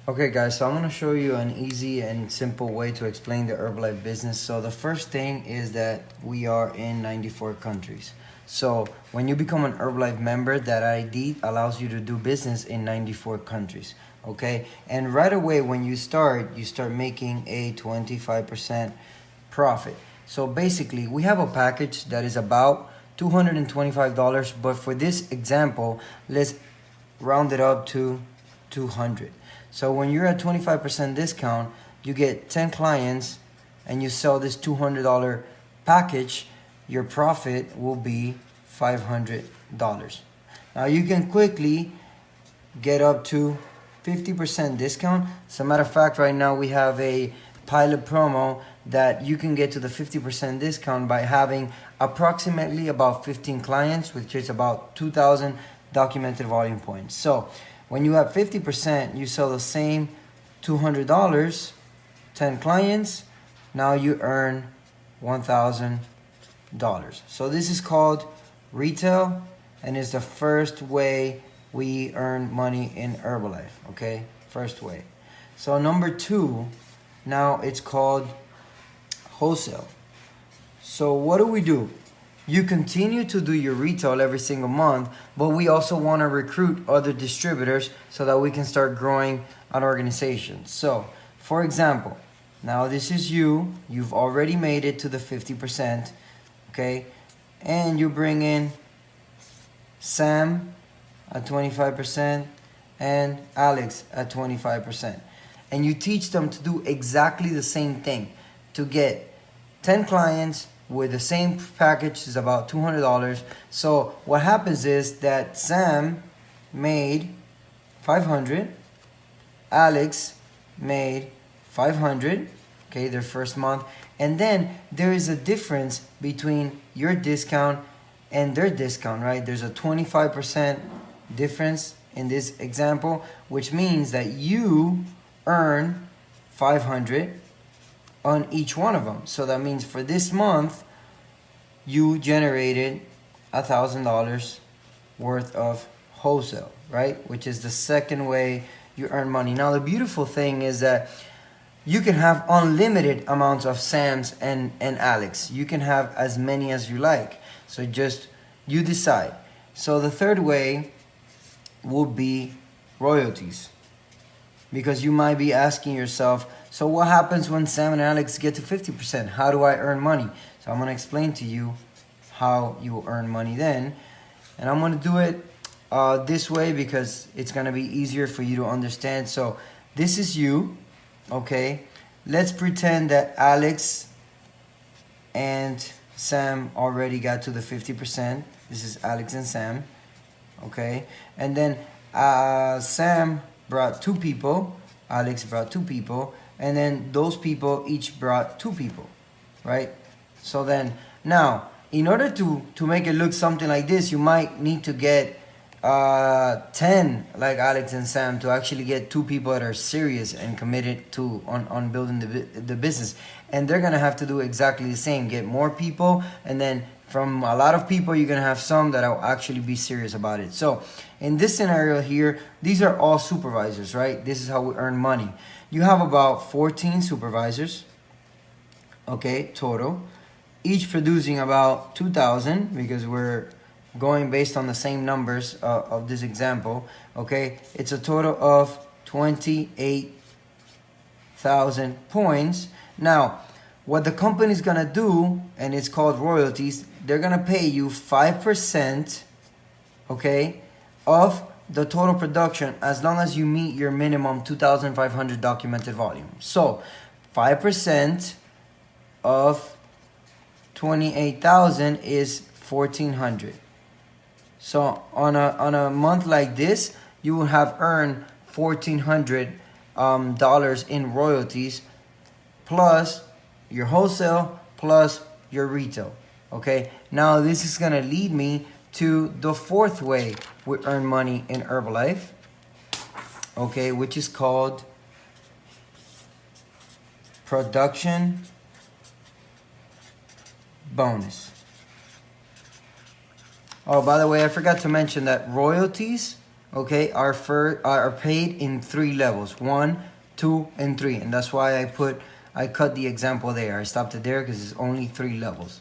Okay guys, so I'm going to show you an easy and simple way to explain the Herbalife business. So the first thing is that we are in 94 countries. So when you become an Herbalife member, that ID allows you to do business in 94 countries. Okay, and right away when you start making a 25% profit. So basically we have a package that is about $225, but for this example, let's round it up to 200. So when you're at 25% discount, you get 10 clients and you sell this $200 package, your profit will be $500. Now you can quickly get up to 50% discount. As a matter of fact, right now we have a pilot promo that you can get to the 50% discount by having approximately about 15 clients, which is about 2,000 documented volume points. So when you have 50%, you sell the same $200, 10 clients, now you earn $1,000. So this is called retail, and is the first way we earn money in Herbalife, okay? First way. So number two, now it's called wholesale. So what do? You continue to do your retail every single month, but we also want to recruit other distributors so that we can start growing an organization. So, for example, now this is you've already made it to the 50%, okay? And you bring in Sam at 25% and Alex at 25%. And you teach them to do exactly the same thing, to get 10 clients with the same package is about $200. So what happens is that Sam made 500, Alex made 500, okay, their first month, and then there is a difference between your discount and their discount, right? There's a 25% difference in this example, which means that you earn 500 on each one of them. So that means for this month, you generated $1,000 worth of wholesale, right? Which is the second way you earn money. Now, the beautiful thing is that you can have unlimited amounts of Sams and Alex. You can have as many as you like. So just, you decide. So the third way would be royalties. Because you might be asking yourself, so what happens when Sam and Alex get to 50%? How do I earn money? So I'm going to explain to you how you will earn money then. And I'm going to do it this way because it's going to be easier for you to understand. So this is you, okay? Let's pretend that Alex and Sam already got to the 50%. This is Alex and Sam, okay? And then Sam brought 2 people, Alex brought 2 people, and then those people each brought 2 people, right? So then, now, in order to make it look something like this, you might need to get 10, like Alex and Sam, to actually get 2 people that are serious and committed to on building the business. And they're going to have to do exactly the same, get more people, and then from a lot of people, you're going to have some that will actually be serious about it. So in this scenario here, these are all supervisors, right? This is how we earn money. You have about 14 supervisors, okay, total, each producing about 2,000 because we're going based on the same numbers of this example, okay? It's a total of 28,000 points. Now, what the company's gonna do, and it's called royalties, they're gonna pay you 5%, okay, of the total production as long as you meet your minimum 2,500 documented volume. So 5% of 28,000 is 1,400. So on a month like this, you will have earned $1,400 in royalties, plus your wholesale, plus your retail. Okay, now this is gonna lead me to the fourth way we earn money in Herbalife, okay, which is called production bonus. Oh, by the way, I forgot to mention that royalties okay, are paid in 3 levels: 1, 2, and 3. And that's why I cut the example there. I stopped it there because it's only 3 levels.